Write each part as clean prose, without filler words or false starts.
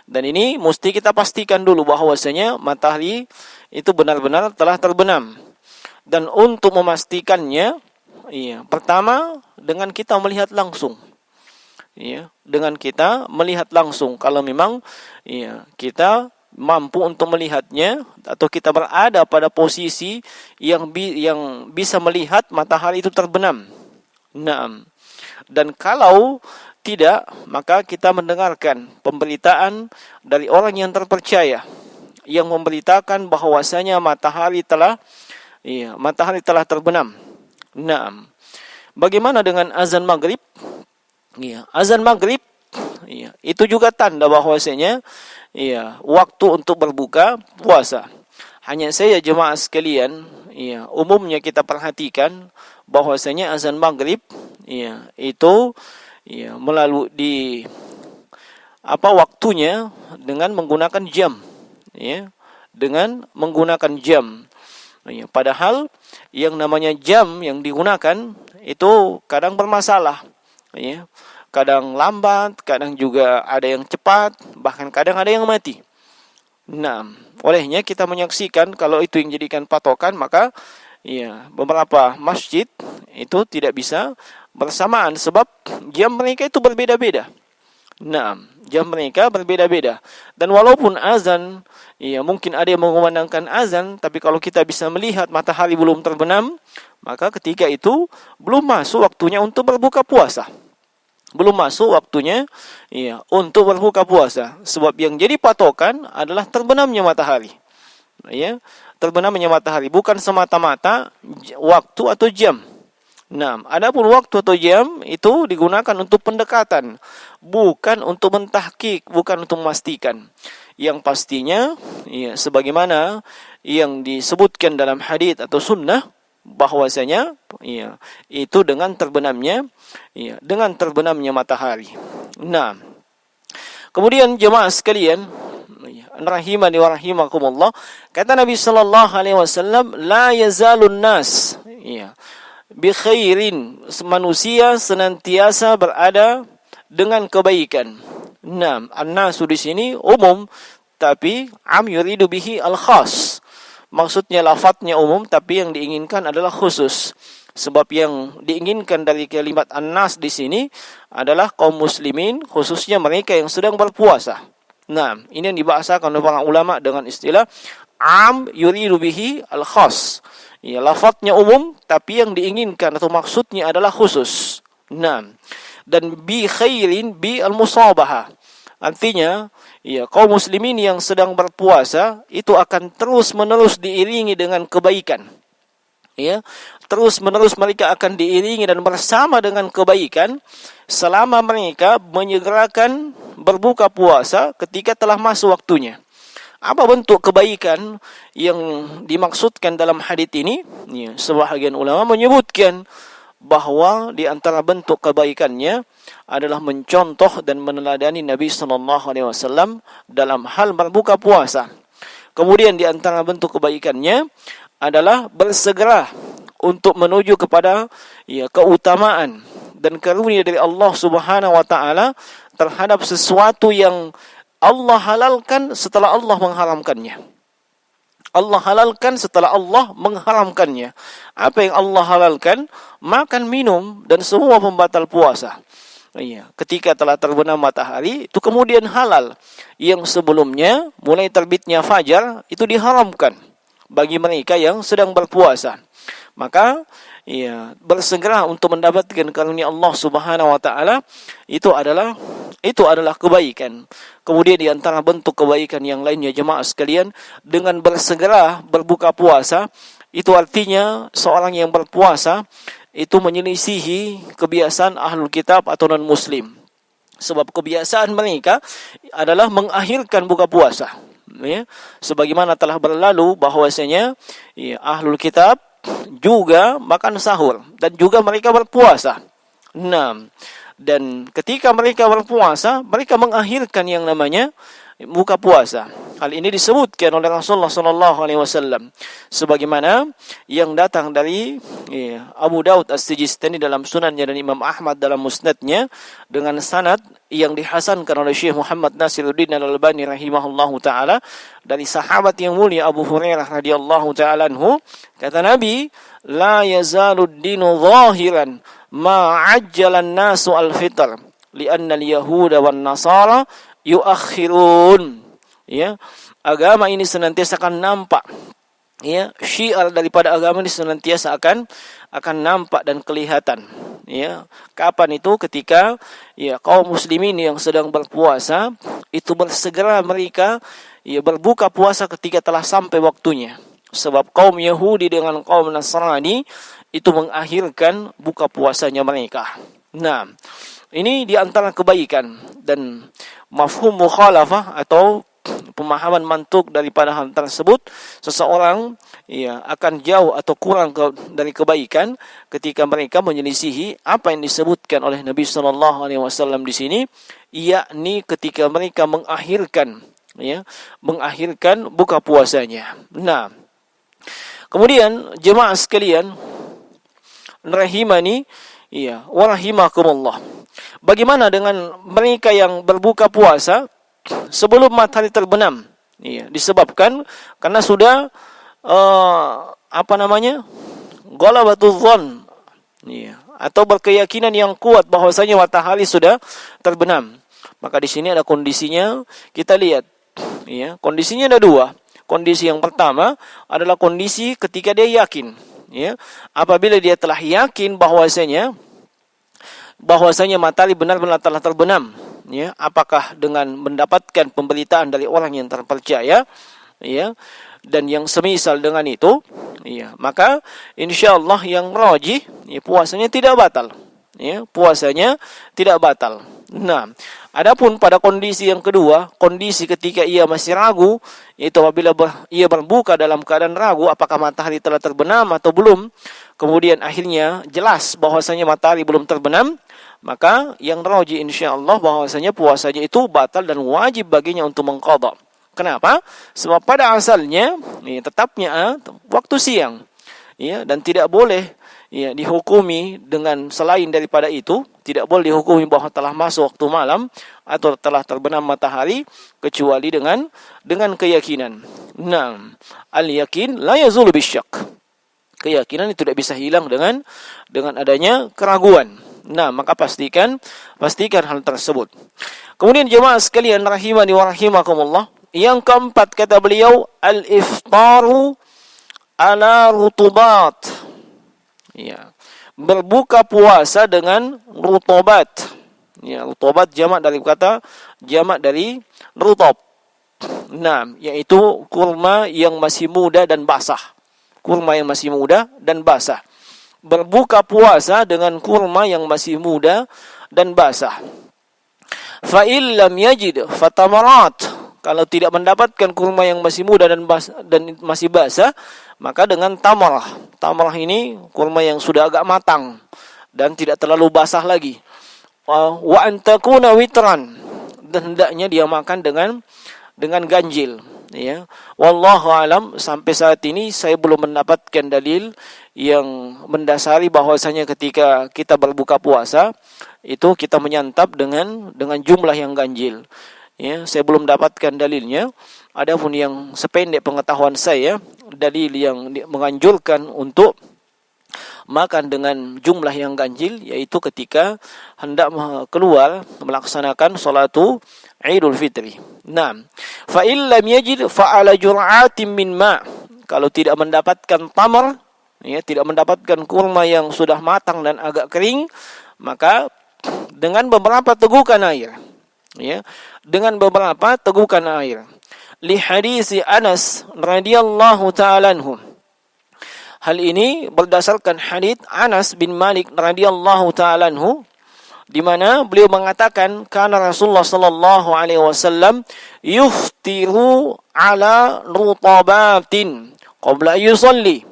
Dan ini mesti kita pastikan dulu bahwasanya matahari itu benar-benar telah terbenam. Dan untuk memastikannya, pertama dengan kita melihat langsung. Dengan kita melihat langsung. Kalau memang kita mampu untuk melihatnya atau kita berada pada posisi yang bisa melihat matahari itu terbenam. Naam. Dan kalau tidak, maka kita mendengarkan pemberitaan dari orang yang terpercaya yang memberitakan bahwasanya matahari telah terbenam. Naam. Bagaimana dengan azan maghrib? Azan maghrib itu juga tanda bahwasanya waktu untuk berbuka puasa. Hanya saja jemaah sekalian, umumnya kita perhatikan bahwasanya azan maghrib itu melalui waktunya dengan menggunakan jam, dengan menggunakan jam. Padahal yang namanya jam yang digunakan itu kadang bermasalah, kadang lambat, kadang juga ada yang cepat, bahkan kadang ada yang mati. Nah, olehnya kita menyaksikan kalau itu yang jadikan patokan, maka beberapa masjid itu tidak bisa bersamaan sebab jam mereka itu berbeda-beda. Nah, jam mereka berbeda-beda. Dan walaupun azan, mungkin ada yang mengumandangkan azan, tapi kalau kita bisa melihat matahari belum terbenam, maka ketika itu belum masuk waktunya untuk berbuka puasa. Belum masuk waktunya untuk berbuka puasa. Sebab yang jadi patokan adalah terbenamnya matahari. Terbenamnya matahari, bukan semata-mata waktu atau jam. Nah, adapun waktu atau jam itu digunakan untuk pendekatan, bukan untuk mentahqiq, bukan untuk memastikan. Yang pastinya, sebagaimana yang disebutkan dalam hadis atau sunnah, bahwasanya itu dengan terbenamnya matahari. Nah, kemudian jemaah sekalian, rahimani wa rahimakumullah, kata Nabi sallallahu alaihi wasallam, la yazalun nas bi khairin, manusia senantiasa berada dengan kebaikan. Nah, an-nasu di sini umum, tapi am yuridu bihi al-khas. Maksudnya lafadznya umum, tapi yang diinginkan adalah khusus. Sebab yang diinginkan dari kalimat an-nas di sini adalah kaum muslimin, khususnya mereka yang sedang berpuasa. Nah, ini yang dibahasakan oleh para ulama dengan istilah am yuridu bihi al-khas. Lafadznya umum, tapi yang diinginkan atau maksudnya adalah khusus. Nah, dan bi khairin bi al-musabaha. Artinya, kaum muslimin yang sedang berpuasa itu akan terus-menerus diiringi dengan kebaikan. Terus-menerus mereka akan diiringi dan bersama dengan kebaikan selama mereka menyegerakan berbuka puasa ketika telah masuk waktunya. Apa bentuk kebaikan yang dimaksudkan dalam hadis ini? Sebahagian ulama menyebutkan bahwa di antara bentuk kebaikannya adalah mencontoh dan meneladani Nabi sallallahu alaihi wasallam dalam hal berbuka puasa. Kemudian di antara bentuk kebaikannya adalah bersegera untuk menuju kepada keutamaan dan karunia dari Allah Subhanahu wa taala terhadap sesuatu yang Allah halalkan setelah Allah mengharamkannya. Allah halalkan setelah Allah mengharamkannya. Apa yang Allah halalkan? Makan, minum, dan semua pembatal puasa. Ketika telah terbenam matahari, itu kemudian halal. Yang sebelumnya, mulai terbitnya fajar, itu diharamkan bagi mereka yang sedang berpuasa. Maka, bersegera untuk mendapatkan karunia Allah Subhanahu wa taala itu adalah kebaikan. Kemudian di antara bentuk kebaikan yang lainnya jemaah sekalian, dengan bersegera berbuka puasa, itu artinya seorang yang berpuasa itu menyelisihi kebiasaan ahlul kitab atau non muslim. Sebab kebiasaan mereka adalah mengakhirkan buka puasa. Sebagaimana telah berlalu bahwasanya ahlul kitab juga makan sahur dan juga mereka berpuasa. Nah, dan ketika mereka berpuasa, mereka mengakhirkan yang namanya buka puasa. Hal ini disebutkan oleh Rasulullah sallallahu alaihi wasallam sebagaimana yang datang dari Abu Daud As-Sijistani dalam sunannya dan Imam Ahmad dalam musnadnya dengan sanad yang dihasankan oleh Syekh Muhammad Nasiruddin Al-Albani rahimahullahu taala dari sahabat yang mulia Abu Hurairah radhiyallahu taala anhu, kata Nabi, la yazalud dinu zahiran ma ajjalan nasu al-fitr li'anna al-yahuda wan nasara yuakhirun. Ya, agama ini senantiasa akan nampak. Ya, syiar daripada agama ini senantiasa akan nampak dan kelihatan. Ya, kapan itu? Ketika kaum muslimin yang sedang berpuasa itu bersegera mereka berbuka puasa ketika telah sampai waktunya. Sebab kaum Yahudi dengan kaum Nasrani itu mengakhirkan buka puasanya mereka. Nah, ini di antara kebaikan dan mafhum mukhalafah atau pemahaman mantuk daripada hal tersebut, seseorang akan jauh atau kurang dari kebaikan ketika mereka menyelisihi apa yang disebutkan oleh Nabi sallallahu alaihi wasallam di sini, yakni ketika mereka mengakhirkan buka puasanya. Nah, kemudian jemaah sekalian rahimani wa rahimakumullah. Bagaimana dengan mereka yang berbuka puasa sebelum matahari terbenam? Disebabkan karena sudah ghalabatuz dzan, atau berkeyakinan yang kuat bahwasanya matahari sudah terbenam. Maka di sini ada kondisinya, kita lihat. Kondisinya ada dua. Kondisi yang pertama adalah kondisi ketika dia yakin. Apabila dia telah yakin bahwasanya matahari benar-benar telah terbenam, apakah dengan mendapatkan pemberitaan dari orang yang terpercaya, dan yang semisal dengan itu, maka insyaallah yang rajih puasanya tidak batal. Puasanya tidak batal. Nah, adapun pada kondisi yang kedua, kondisi ketika ia masih ragu, yaitu apabila ia berbuka dalam keadaan ragu apakah matahari telah terbenam atau belum, kemudian akhirnya jelas bahwasanya matahari belum terbenam, maka yang rajih insyaallah bahwasanya puasanya itu batal dan wajib baginya untuk mengqadha. Kenapa? Sebab pada asalnya tetapnya waktu siang, dan tidak boleh dihukumi dengan selain daripada itu, tidak boleh dihukumi bahwa telah masuk waktu malam atau telah terbenam matahari kecuali dengan keyakinan. Nah, al-yakin la yazulu bisyak. Keyakinan itu tidak bisa hilang dengan adanya keraguan. Nah, maka pastikan hal tersebut. Kemudian jemaah sekalian rahimani wa rahimakumullah, yang keempat kata beliau, al-iftaru ala rutubat. Berbuka puasa dengan rutobat. Rutobat jamak dari rutob. Nah, yaitu kurma yang masih muda dan basah. Kurma yang masih muda dan basah. Berbuka puasa dengan kurma yang masih muda dan basah. Fa illam yajid fatamarat. Kalau tidak mendapatkan kurma yang masih muda dan masih basah, maka dengan tamarah. Tamarah ini kurma yang sudah agak matang dan tidak terlalu basah lagi. Wa antakuna witran, dan hendaknya dia makan dengan ganjil. Wallahu alam, sampai saat ini saya belum mendapatkan dalil yang mendasari bahwasanya ketika kita berbuka puasa itu kita menyantap dengan jumlah yang ganjil. Saya belum dapatkan dalilnya. Adapun yang sependek pengetahuan saya, dalil yang menganjurkan untuk makan dengan jumlah yang ganjil yaitu ketika hendak keluar melaksanakan salatu Idul Fitri. Nah, fa illam yajid fa ala jur'atin min ma. Kalau tidak mendapatkan tamar, tidak mendapatkan kurma yang sudah matang dan agak kering, maka dengan beberapa tegukan air. Dengan beberapa tegukan air. Li hadisi Anas radhiyallahu ta'ala anhu. Hal ini berdasarkan hadits Anas bin Malik radhiyallahu ta'ala anhu, di mana beliau mengatakan kana Rasulullah sallallahu alaihi wasallam yuftiru ala rutabatin qabla yusalli.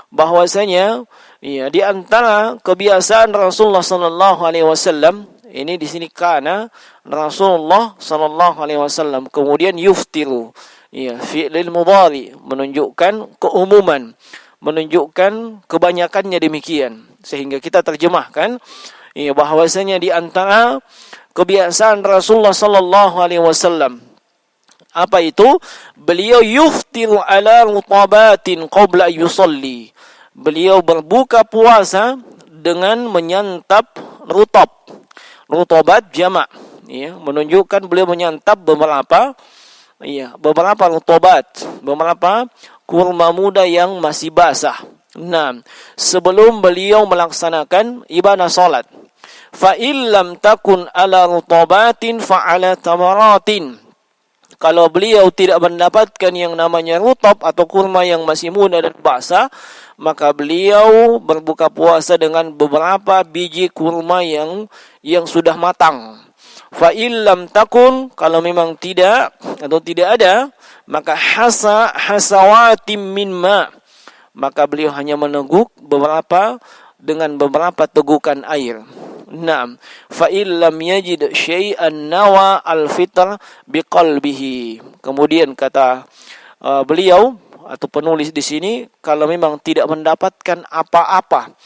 Bahwasanya di antara kebiasaan Rasulullah sallallahu alaihi wasallam Ini di sini kana Rasulullah sallallahu alaihi wasallam. Kemudian yuftiru. Ya, fi'lil mudhari menunjukkan keumuman, menunjukkan kebanyakannya demikian. Sehingga kita terjemahkan ya bahwasanya di antara kebiasaan Rasulullah sallallahu alaihi wasallam apa itu? Beliau yuftiru ala rutabatin qabla yusalli. Beliau berbuka puasa dengan menyantap rutab. Rutabat jamak, ya, menunjukkan beliau menyantap beberapa rutabat, beberapa kurma muda yang masih basah. Nah, sebelum beliau melaksanakan ibadah salat. Fa illam takun ala rutabatin fa ala tamaratin. Kalau beliau tidak mendapatkan yang namanya rutab atau kurma yang masih muda dan basah, maka beliau berbuka puasa dengan beberapa biji kurma yang sudah matang. Fa illam takun, kalau memang tidak atau tidak ada, maka hasawatim min ma, maka beliau hanya meneguk dengan beberapa tegukan air. Naam, fa illam yajid syai'an nawa al-fitr biqalbihi. Kemudian kata beliau atau penulis di sini, kalau memang tidak mendapatkan apa-apa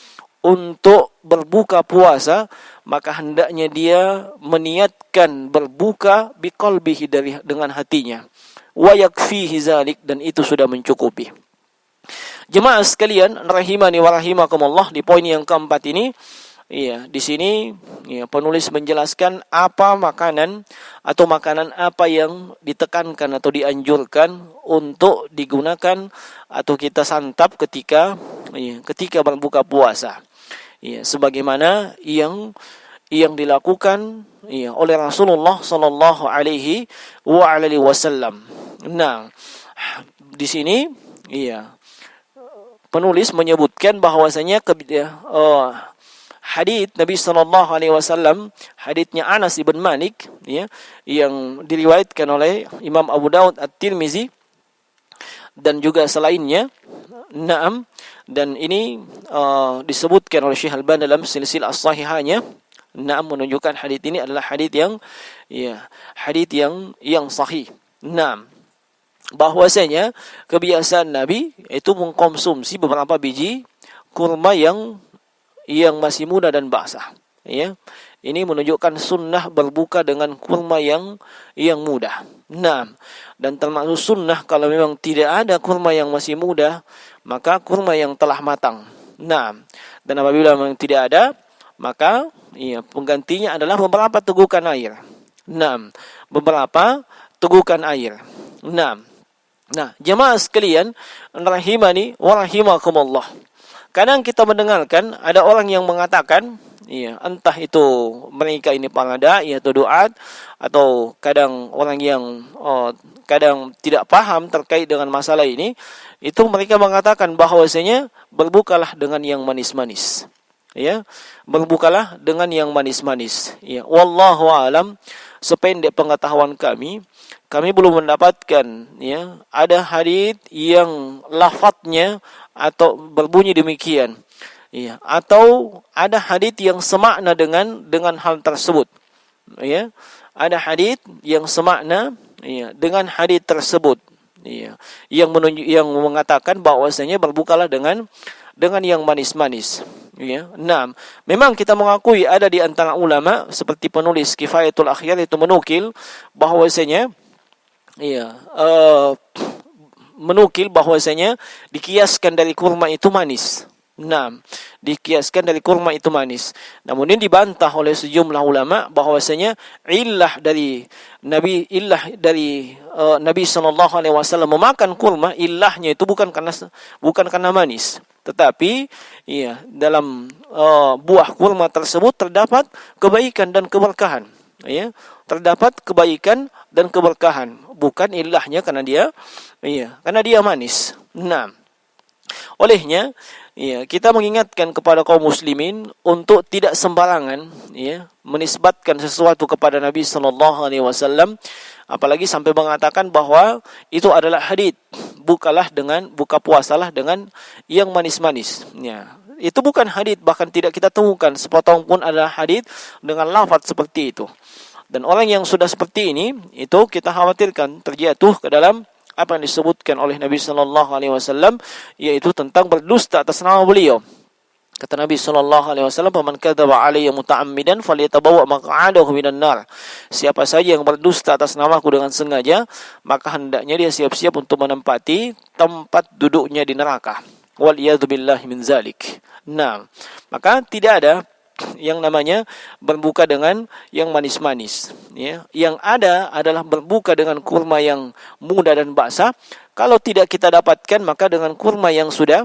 untuk berbuka puasa, maka hendaknya dia meniatkan berbuka biqalbihi dengan hatinya. Wa yakfihi zalik, dan itu sudah mencukupi. Jemaah sekalian rahimani wa rahimakumullah, di poin yang keempat ini, iya, di sini ya, penulis menjelaskan apa makanan atau makanan apa yang ditekankan atau dianjurkan untuk digunakan atau kita santap ketika berbuka puasa. Ya, sebagaimana yang dilakukan oleh Rasulullah sallallahu alaihi wasallam. Nah, di sini penulis menyebutkan bahwasanya hadits Nabi sallallahu alaihi wasallam, haditsnya Anas bin Malik yang diriwayatkan oleh Imam Abu Daud At-Tirmizi dan juga selainnya. Naam, dan ini disebutkan oleh Syekh Al-Albani dalam silsilah as-sahihahnya. Naam, menunjukkan hadits ini adalah hadits yang sahih. Naam, bahwasanya kebiasaan Nabi itu mengkonsumsi beberapa biji kurma yang masih muda dan basah. Ya, ini menunjukkan sunnah berbuka dengan kurma yang muda. Nah, dan termasuk sunnah kalau memang tidak ada kurma yang masih muda, maka kurma yang telah matang. Nah, dan apabila memang tidak ada, maka penggantinya adalah beberapa tegukan air. Nah, beberapa tegukan air. Nah, jemaah sekalian rahimani wa rahimakumullah. Kadang kita mendengarkan ada orang yang mengatakan, entah itu mereka ini para dai atau duat, atau kadang orang yang kadang tidak paham terkait dengan masalah ini, itu mereka mengatakan bahwasanya berbukalah dengan yang manis-manis. Ya, berbukalah dengan yang manis-manis. Ya, wallahu alam, sependek pengetahuan kami belum mendapatkan ada hadits yang lafadznya atau berbunyi demikian. Ya, atau ada hadits yang semakna dengan hal tersebut. Ya, ada hadits yang semakna dengan hadits tersebut. Ya, yang mengatakan bahwasanya berbukalah dengan yang manis-manis. Ya, nah, memang kita mengakui ada di antara ulama seperti penulis Kifayatul Akhyar itu menukil bahwasanya menukil bahwasanya dikiaskan dari kurma itu manis. Nah, dikiaskan dari kurma itu manis. Namun ini dibantah oleh sejumlah ulama bahwasanya illah dari Nabi sallallahu alaihi wasallam memakan kurma, illahnya itu bukan karena manis, tetapi dalam buah kurma tersebut terdapat kebaikan dan keberkahan. Terdapat kebaikan dan keberkahan, bukan illahnya karena dia manis. Nah, olehnya kita mengingatkan kepada kaum muslimin untuk tidak sembarangan menisbatkan sesuatu kepada Nabi sallallahu alaihi wasallam, apalagi sampai mengatakan bahwa itu adalah hadits, buka puasalah dengan yang manis-manis. Itu bukan hadits, bahkan tidak kita temukan sepotong pun adalah hadits dengan lafaz seperti itu. Dan orang yang sudah seperti ini, itu kita khawatirkan terjatuh ke dalam apa yang disebutkan oleh Nabi sallallahu alaihi wasallam, yaitu tentang berdusta atas nama beliau. Kata Nabi sallallahu alaihi wasallam, "Man kadzaba alayya muta'ammidan falyatabawwa maq'adahu minan nar." Siapa saja yang berdusta atas namaku dengan sengaja, maka hendaknya dia siap-siap untuk menempati tempat duduknya di neraka. Wal iyadzu billahi min zalik. Nah, maka tidak ada yang namanya berbuka dengan yang manis-manis, ya. Yang ada adalah berbuka dengan kurma yang muda dan basah. Kalau tidak kita dapatkan, maka dengan kurma yang sudah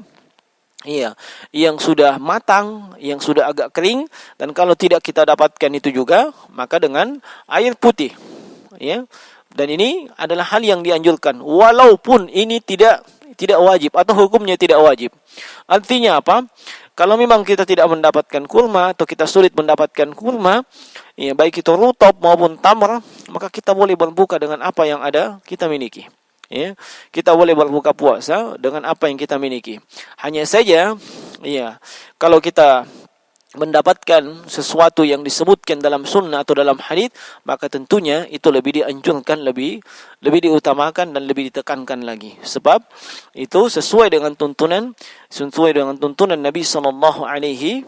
yang sudah matang, yang sudah agak kering. Dan kalau tidak kita dapatkan itu juga, maka dengan air putih, ya. Dan ini adalah hal yang dianjurkan, walaupun ini tidak wajib atau hukumnya tidak wajib. Artinya apa? Kalau memang kita tidak mendapatkan kurma atau kita sulit mendapatkan kurma, ya, baik itu rutab maupun tamar, maka kita boleh berbuka dengan apa yang ada kita miliki. Ya, kita boleh berbuka puasa dengan apa yang kita miliki. Hanya saja, ya, kalau kita mendapatkan sesuatu yang disebutkan dalam sunnah atau dalam hadis, maka tentunya itu lebih dianjurkan, lebih diutamakan dan lebih ditekankan lagi. Sebab itu sesuai dengan tuntunan Nabi sallallahu alaihi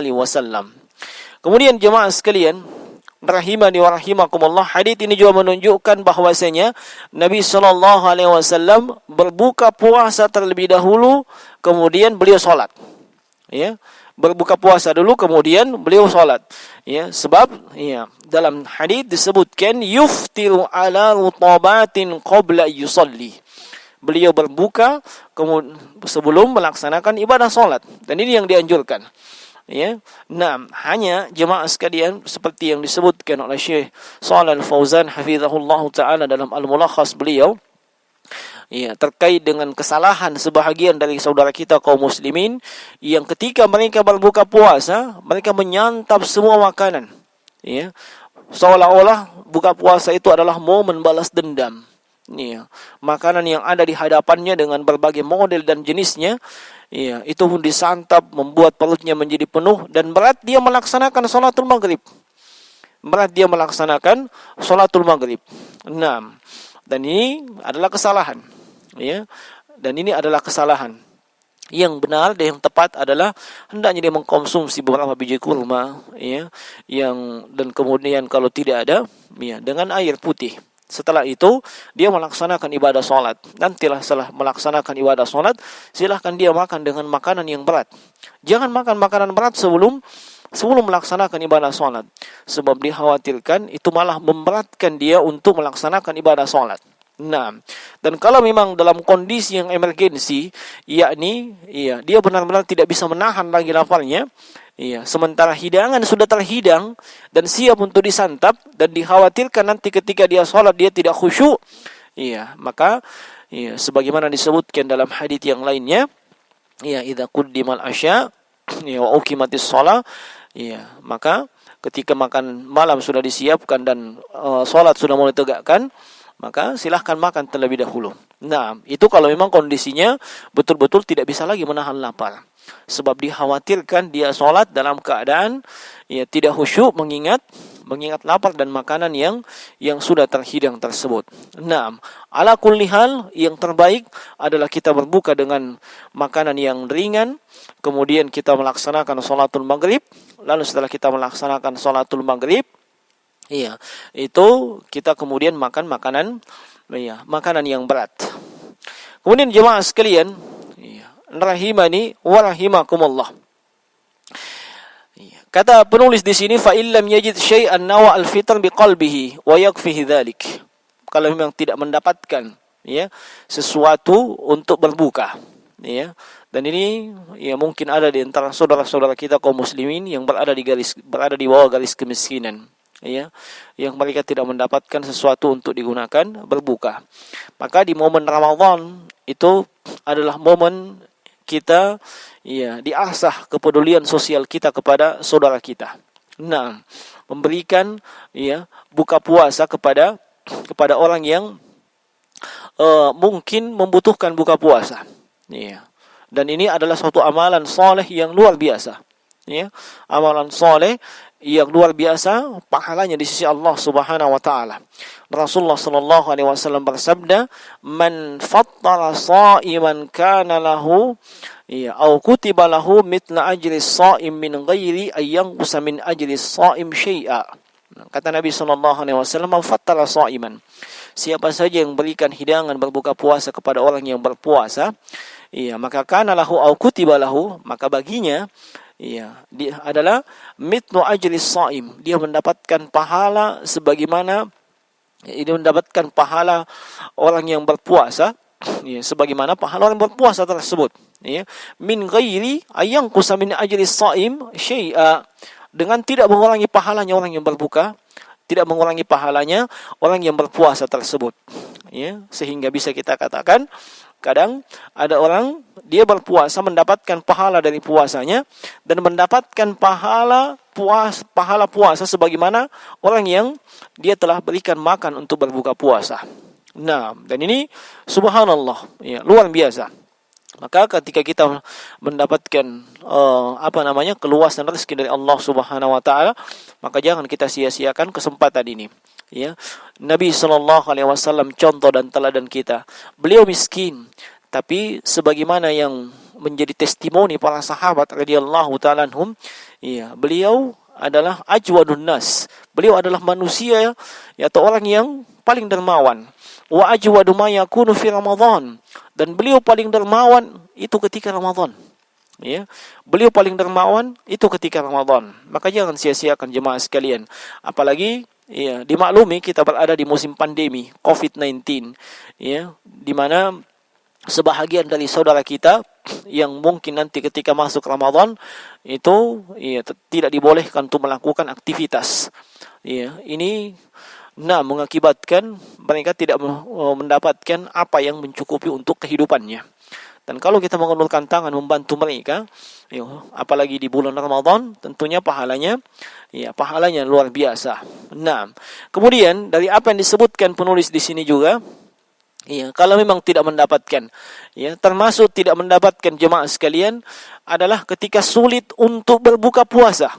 wasallam. Kemudian jemaah sekalian, rahimani wa rahimakumullah, hadis ini juga menunjukkan bahwasanya Nabi sallallahu alaihi wasallam berbuka puasa terlebih dahulu, kemudian beliau salat. Ya, berbuka puasa dulu kemudian beliau salat. Ya, sebab dalam hadis disebutkan yuftiru ala rutabatin qabla yusalli. Beliau berbuka sebelum melaksanakan ibadah salat. Dan ini yang dianjurkan. Ya. Nah, hanya jemaah sekalian seperti yang disebutkan oleh Syekh Shalih Al-Fauzan hafizahullah taala dalam al-mulakhas beliau, ya, terkait dengan kesalahan sebahagian dari saudara kita kaum muslimin yang ketika mereka berbuka puasa, mereka menyantap semua makanan, ya, seolah-olah buka puasa itu adalah momen balas dendam. Ya, makanan yang ada di hadapannya dengan berbagai model dan jenisnya, ya, itu pun disantap, membuat perutnya menjadi penuh dan berat dia melaksanakan salatul maghrib. Nah, dan ini adalah kesalahan, ya. Dan ini adalah kesalahan. Yang benar dan yang tepat adalah hendaknya dia mengkonsumsi beberapa biji kurma, ya, dan kemudian kalau tidak ada, ya, dengan air putih. Setelah itu dia melaksanakan ibadah salat. Nantilah setelah melaksanakan ibadah salat, silahkan dia makan dengan makanan yang berat. Jangan makan makanan berat sebelum melaksanakan ibadah salat, sebab dikhawatirkan itu malah memberatkan dia untuk melaksanakan ibadah salat. Nah, dan kalau memang dalam kondisi yang emergensi, yakni dia benar-benar tidak bisa menahan lagi laparnya, sementara hidangan sudah terhidang dan siap untuk disantap, dan dikhawatirkan nanti ketika dia sholat dia tidak khusyuk, maka sebagaimana disebutkan dalam hadis yang lainnya, idza quddimal asya wa uqimatis shalah, maka ketika makan malam sudah disiapkan dan sholat sudah mulai ditegakkan, maka silahkan makan terlebih dahulu. Nah, itu kalau memang kondisinya betul-betul tidak bisa lagi menahan lapar. Sebab dikhawatirkan dia sholat dalam keadaan tidak khusyuk mengingat lapar dan makanan yang sudah terhidang tersebut. Nah, ala kulli hal yang terbaik adalah kita berbuka dengan makanan yang ringan, kemudian kita melaksanakan sholatul maghrib, lalu setelah kita melaksanakan sholatul maghrib, itu kita kemudian makan makanan yang berat. Kemudian jemaah sekalian, rahimani wa rahimakumullah. Kata penulis di sini, fa illam yajid syai'an nawa al-fitr biqalbihi wa yakfihi dzalik. Kalau memang tidak mendapatkan sesuatu untuk berbuka, dan ini mungkin ada di antara saudara-saudara kita kaum muslimin yang berada di bawah garis kemiskinan, yang mereka tidak mendapatkan sesuatu untuk digunakan berbuka. Maka di momen Ramadan itu adalah momen kita diasah kepedulian sosial kita kepada saudara kita. Nah, memberikan buka puasa kepada orang yang mungkin membutuhkan buka puasa. Dan ini adalah suatu amalan soleh yang luar biasa. Ya, amalan soleh yang luar biasa pahalanya di sisi Allah Subhanahu wa taala. Rasulullah sallallahu alaihi wasallam bersabda, "Man fattara sha'iman kana lahu au kutiba lahu mithla ajri shaim min ghairi ayyanqusa min ajri shaim syai'a." Kata Nabi sallallahu alaihi wasallam, "Man fattara sha'iman." Siapa saja yang berikan hidangan berbuka puasa kepada orang yang berpuasa, maka kana lahu au kutiba lahu, maka baginya dia adalah mithlu ajri shaim, dia mendapatkan pahala sebagaimana orang yang berpuasa, sebagaimana pahala orang berpuasa tersebut, min ghairi ayyanqusa min ajri shaim syai'a, dengan tidak mengurangi pahalanya orang yang berbuka, tidak mengurangi pahalanya orang yang berpuasa tersebut. Sehingga bisa kita katakan, kadang ada orang dia berpuasa mendapatkan pahala dari puasanya dan mendapatkan pahala puasa sebagaimana orang yang dia telah berikan makan untuk berbuka puasa. Nah, dan ini subhanallah, luar biasa. Maka ketika kita mendapatkan keluasan rezeki dari Allah Subhanahu wa taala, maka jangan kita sia-siakan kesempatan ini. Nabi sallallahu alaihi wasallam contoh dan teladan kita. Beliau miskin, tapi sebagaimana yang menjadi testimoni para sahabat radhiyallahu taala anhum, beliau adalah ajwadun nas. Beliau adalah manusia atau orang yang paling dermawan. Wa ajwadu ma yakunu fi Ramadan, dan beliau paling dermawan itu ketika Ramadan. Beliau paling dermawan itu ketika Ramadan. Maka jangan sia-siakan jemaah sekalian. Apalagi dimaklumi kita berada di musim pandemi COVID-19, di mana sebahagian dari saudara kita yang mungkin nanti ketika masuk Ramadan itu tidak dibolehkan untuk melakukan aktivitas. Ini mengakibatkan mereka tidak mendapatkan apa yang mencukupi untuk kehidupannya. Dan kalau kita mengulurkan tangan membantu mereka, apalagi di bulan Ramadan, tentunya pahalanya luar biasa. Nah, kemudian dari apa yang disebutkan penulis di sini juga, kalau memang tidak mendapatkan, termasuk tidak mendapatkan jemaah sekalian adalah ketika sulit untuk berbuka puasa.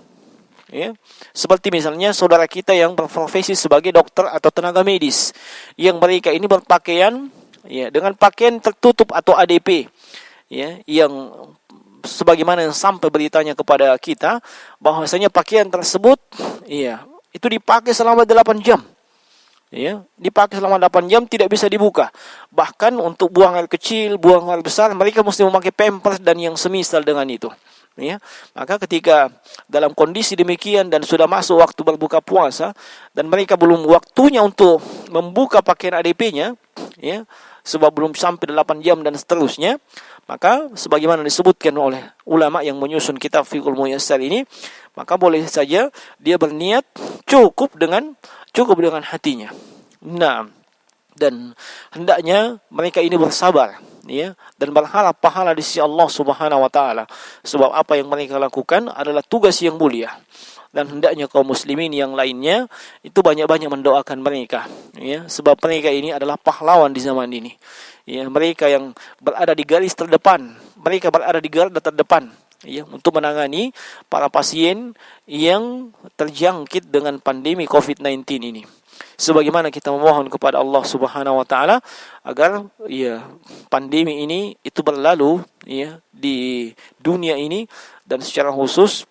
Seperti misalnya saudara kita yang berprofesi sebagai dokter atau tenaga medis, yang mereka ini berpakaian dengan pakaian tertutup atau ADP, yang sebagaimana yang sampai beritanya kepada kita bahwasanya pakaian tersebut itu dipakai selama 8 jam. Dipakai selama 8 jam, tidak bisa dibuka. Bahkan untuk buang air kecil, buang air besar, mereka mesti memakai pampers dan yang semisal dengan itu. Maka ketika dalam kondisi demikian dan sudah masuk waktu berbuka puasa dan mereka belum waktunya untuk membuka pakaian ADP-nya, sebab belum sampai 8 jam dan seterusnya, maka sebagaimana disebutkan oleh ulama yang menyusun kitab Fiqhul Muyassar ini, maka boleh saja dia berniat cukup dengan hatinya. Nah, dan hendaknya mereka ini bersabar, dan berharap pahala di sisi Allah Subhanahu wa taala. Sebab apa yang mereka lakukan adalah tugas yang mulia. Dan hendaknya kaum muslimin yang lainnya itu banyak-banyak mendoakan mereka, sebab mereka ini adalah pahlawan di zaman ini. Mereka yang berada di garis terdepan, mereka berada di garda terdepan, untuk menangani para pasien yang terjangkit dengan pandemi COVID-19 ini. Sebagaimana kita memohon kepada Allah Subhanahu wa taala agar pandemi ini itu berlalu di dunia ini, dan secara khusus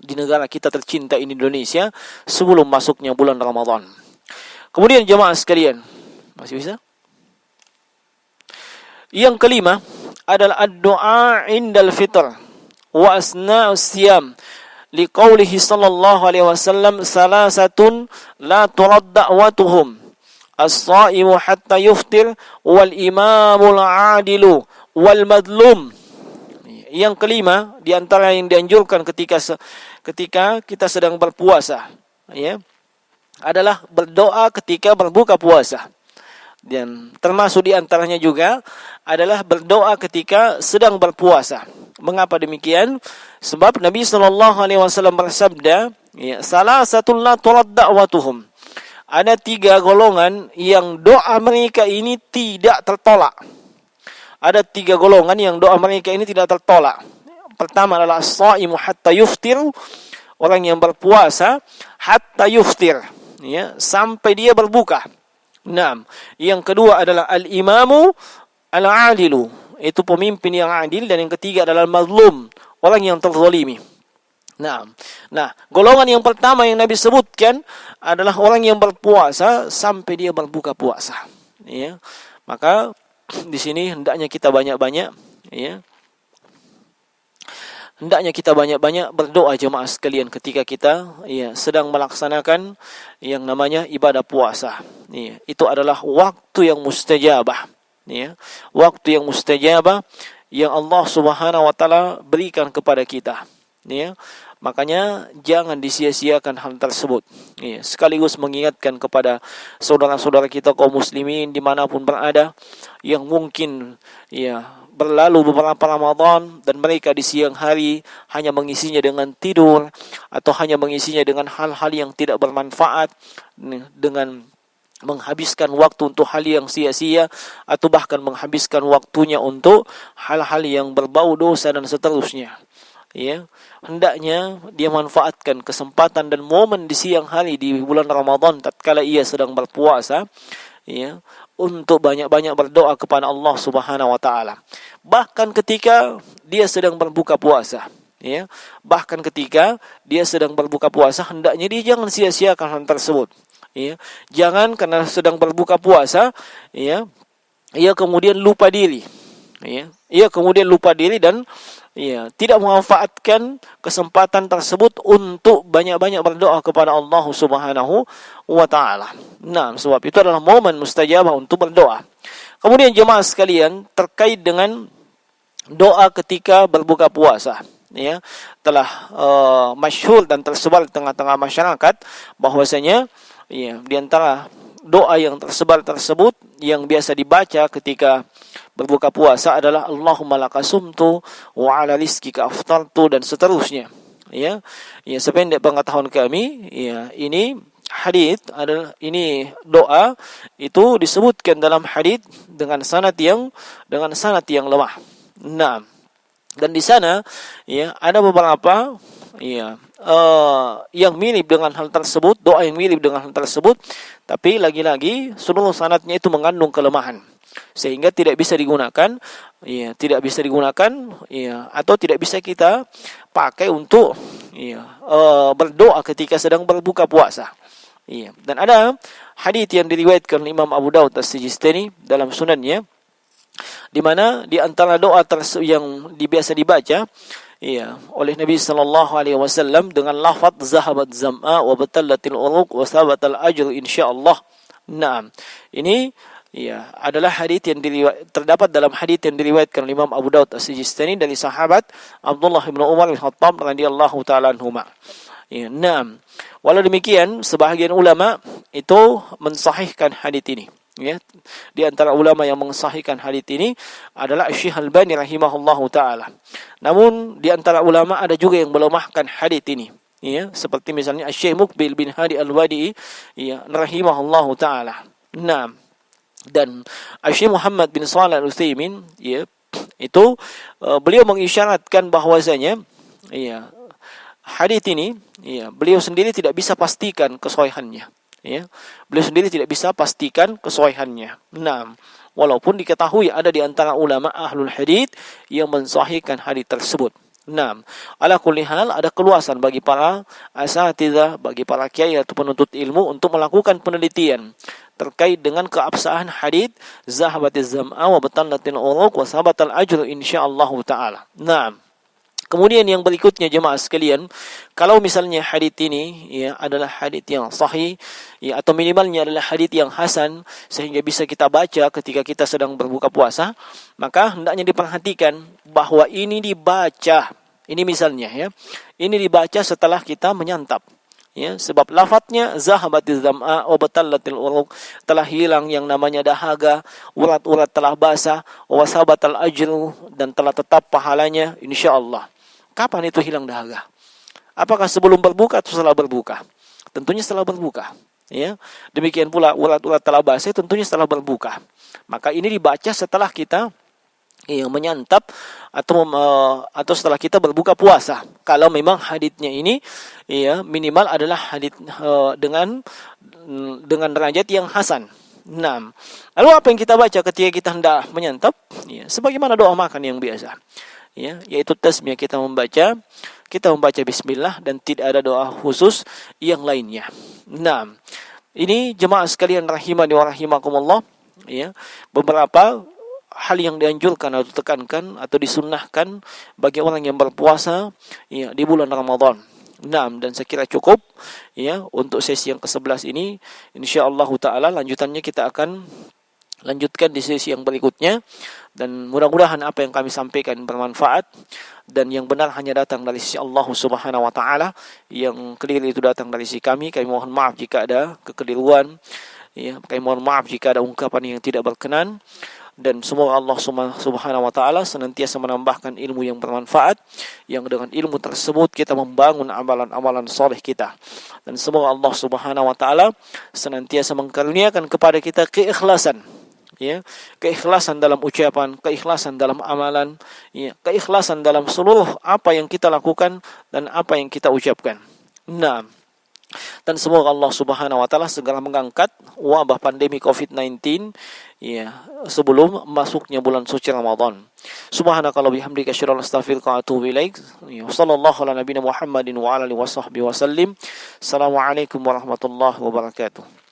di negara kita tercinta ini Indonesia sebelum masuknya bulan Ramadan. Kemudian jemaah sekalian, masih bisa? Yang kelima adalah ad-du'a indal fitr wa asna'us siyam. Liqaulihi sallallahu alaihi wasallam, salasatun la turad da'watuhum, as-sa'imu hatta yuftir, wal imamul 'adilu, wal madlum. Yang kelima di antara yang dianjurkan ketika kita sedang berpuasa, adalah berdoa ketika berbuka puasa. Dan termasuk di antaranya juga adalah berdoa ketika sedang berpuasa. Mengapa demikian? Sebab Nabi SAW bersabda, salasatun la turad da'watuhum. Ada 3 golongan yang doa mereka ini tidak tertolak. ada 3 golongan yang doa mereka ini tidak tertolak. Pertama adalah as-shaimu hatta yuftir, orang yang berpuasa hatta yuftir, ya, sampai dia berbuka. Naam. Yang kedua adalah al-imamu al-adilu, itu pemimpin yang adil. Dan yang ketiga adalah al-mazlum, orang yang terzalimi. Nah, golongan yang pertama yang Nabi sebutkan adalah orang yang berpuasa sampai dia berbuka puasa. Ya, maka di sini hendaknya kita banyak-banyak, ya, hendaknya kita banyak-banyak berdoa jemaah sekalian ketika kita, ya, sedang melaksanakan yang namanya ibadah puasa. Ya, itu adalah waktu yang mustajabah. Ya, waktu yang mustajabah yang Allah Subhanahu wa taala berikan kepada kita. Ya, makanya jangan disia-siakan hal tersebut. Ya, sekaligus mengingatkan kepada saudara-saudara kita kaum muslimin dimanapun berada, yang mungkin, ya, berlalu beberapa Ramadan dan mereka di siang hari hanya mengisinya dengan tidur, atau hanya mengisinya dengan hal-hal yang tidak bermanfaat, dengan menghabiskan waktu untuk hal yang sia-sia, atau bahkan menghabiskan waktunya untuk hal-hal yang berbau dosa dan seterusnya. Ya, hendaknya dia manfaatkan kesempatan dan momen di siang hari di bulan Ramadan tatkala ia sedang berpuasa, ya, untuk banyak-banyak berdoa kepada Allah Subhanahu wa taala. Bahkan ketika dia sedang berbuka puasa, ya, bahkan ketika dia sedang berbuka puasa, hendaknya dia jangan sia-siakan hal tersebut. Ya, jangan karena sedang berbuka puasa, ya, ia kemudian lupa diri. Ya, ia kemudian lupa diri dan, ya, tidak memanfaatkan kesempatan tersebut untuk banyak-banyak berdoa kepada Allah Subhanahu wa taala. Nah, sebab itu adalah momen mustajabah untuk berdoa. Kemudian jemaah sekalian, terkait dengan doa ketika berbuka puasa, ya, telah masyhur dan tersebar di tengah-tengah masyarakat bahwasanya, ya, di antara doa yang tersebar tersebut yang biasa dibaca ketika berbuka puasa adalah Allahumma lakasumtu wa ala rizkika aftartu dan seterusnya. Ya, ya, sependek pengetahuan kami, ya, ini hadits adalah, ini doa itu disebutkan dalam hadits dengan sanad yang lemah. Nah, dan di sana, ya, ada beberapa, ya, yang mirip dengan hal tersebut, doa yang mirip dengan hal tersebut, tapi lagi-lagi seluruh sanadnya itu mengandung kelemahan sehingga tidak bisa digunakan, ya, atau tidak bisa kita pakai untuk, ya, berdoa ketika sedang berbuka puasa. Ya, dan ada hadits yang diriwayatkan Imam Abu Daud As-Sijistani dalam sunannya, di mana di antara doa yang biasa dibaca, ya, oleh Nabi sallallahu alaihi wasallam dengan lafaz zahabat zam'a wa batallatil uruq wa sabatal ajr insyaallah. Naam. Ini, ya, adalah hadits yang terdapat dalam hadits yang diriwayatkan oleh Imam Abu Daud As-Sijistani dari sahabat Abdullah bin Umar bin Khattab radhiyallahu taala anhuma. Ya, naam. Walau demikian, sebahagian ulama itu mensahihkan hadits ini. Ya, di antara ulama yang mensahihkan hadits ini adalah Syekh Al-Albani rahimahullahu taala. Namun di antara ulama ada juga yang melemahkan hadits ini, ya, seperti misalnya Syekh Muqbil bin Hadi Al-Wadi'i, ya, rahimahullahu taala. Nah, dan Syekh Muhammad bin Shalih Al-Utsaimin, ya, itu beliau mengisyaratkan bahwasanya, ya, hadits ini, ya, beliau sendiri tidak bisa pastikan kesahihannya. Ya, beliau sendiri tidak bisa pastikan kesahihannya. Nah, walaupun diketahui ada di antara ulama ahlul hadits yang mensahihkan hadits tersebut. Nah, ala kulli hal ada keluasan bagi para asatidzah, bagi para kiai atau penuntut ilmu untuk melakukan penelitian terkait dengan keabsahan hadits zahabatiz zam'a wa batallatil uruq wa sabatal ajr insyaallah taala. Nah, kemudian yang berikutnya jemaah sekalian, kalau misalnya hadits ini, ya, adalah hadits yang sahih, ya, atau minimalnya adalah hadits yang hasan sehingga bisa kita baca ketika kita sedang berbuka puasa, maka hendaknya diperhatikan bahwa ini dibaca, ini misalnya, ya, ini dibaca setelah kita menyantap. Ya, sebab lafadznya zahabatiz zam'a wa batallatil uruq, telah hilang yang namanya dahaga, urat-urat telah basah, wa sabatal ajru, dan telah tetap pahalanya insyaallah. Kapan itu hilang dahaga? Apakah sebelum berbuka atau setelah berbuka? Tentunya setelah berbuka. Ya, demikian pula urat-urat telah basah tentunya setelah berbuka. Maka ini dibaca setelah kita yang menyantap atau setelah kita berbuka puasa. Kalau memang haditsnya ini ya minimal adalah hadits dengan derajat yang hasan. Nah, lalu apa yang kita baca ketika kita hendak menyantap? Ya, sebagaimana doa makan yang biasa. Ya, yaitu tasmiyah, kita membaca bismillah dan tidak ada doa khusus yang lainnya. Nah, ini jemaah sekalian rahimani wa rahimakumullah, ya, beberapa hal yang dianjurkan atau ditekankan atau disunnahkan bagi orang yang berpuasa ya di bulan Ramadan. Nah, dan saya kira cukup ya untuk sesi yang ke-11 ini. Insyaallah taala lanjutannya kita akan lanjutkan di sesi yang berikutnya, dan mudah-mudahan apa yang kami sampaikan bermanfaat dan yang benar hanya datang dari sisi Allah Subhanahu wa taala, yang keliru itu datang dari sisi kami. Kami mohon maaf jika ada kekeliruan. Ya, kami mohon maaf jika ada ungkapan yang tidak berkenan. Dan semoga Allah Subhanahu wa taala senantiasa menambahkan ilmu yang bermanfaat, yang dengan ilmu tersebut kita membangun amalan-amalan soleh kita. Dan semoga Allah Subhanahu wa taala senantiasa mengkaruniakan kepada kita keikhlasan, ya, keikhlasan dalam ucapan, keikhlasan dalam amalan, ya, keikhlasan dalam seluruh apa yang kita lakukan dan apa yang kita ucapkan. Nah, dan semoga Allah Subhanahu wa taala segera mengangkat wabah pandemi COVID-19 ya sebelum masuknya bulan suci Ramadan. Subhanakallah bihamdika asyhadu an la ilaha illa anta astaghfiruka wa atubu ilaik. Sallallahu ala nabiyina Muhammadin wa ala alihi washabbihi wasallim. Assalamualaikum warahmatullahi wabarakatuh.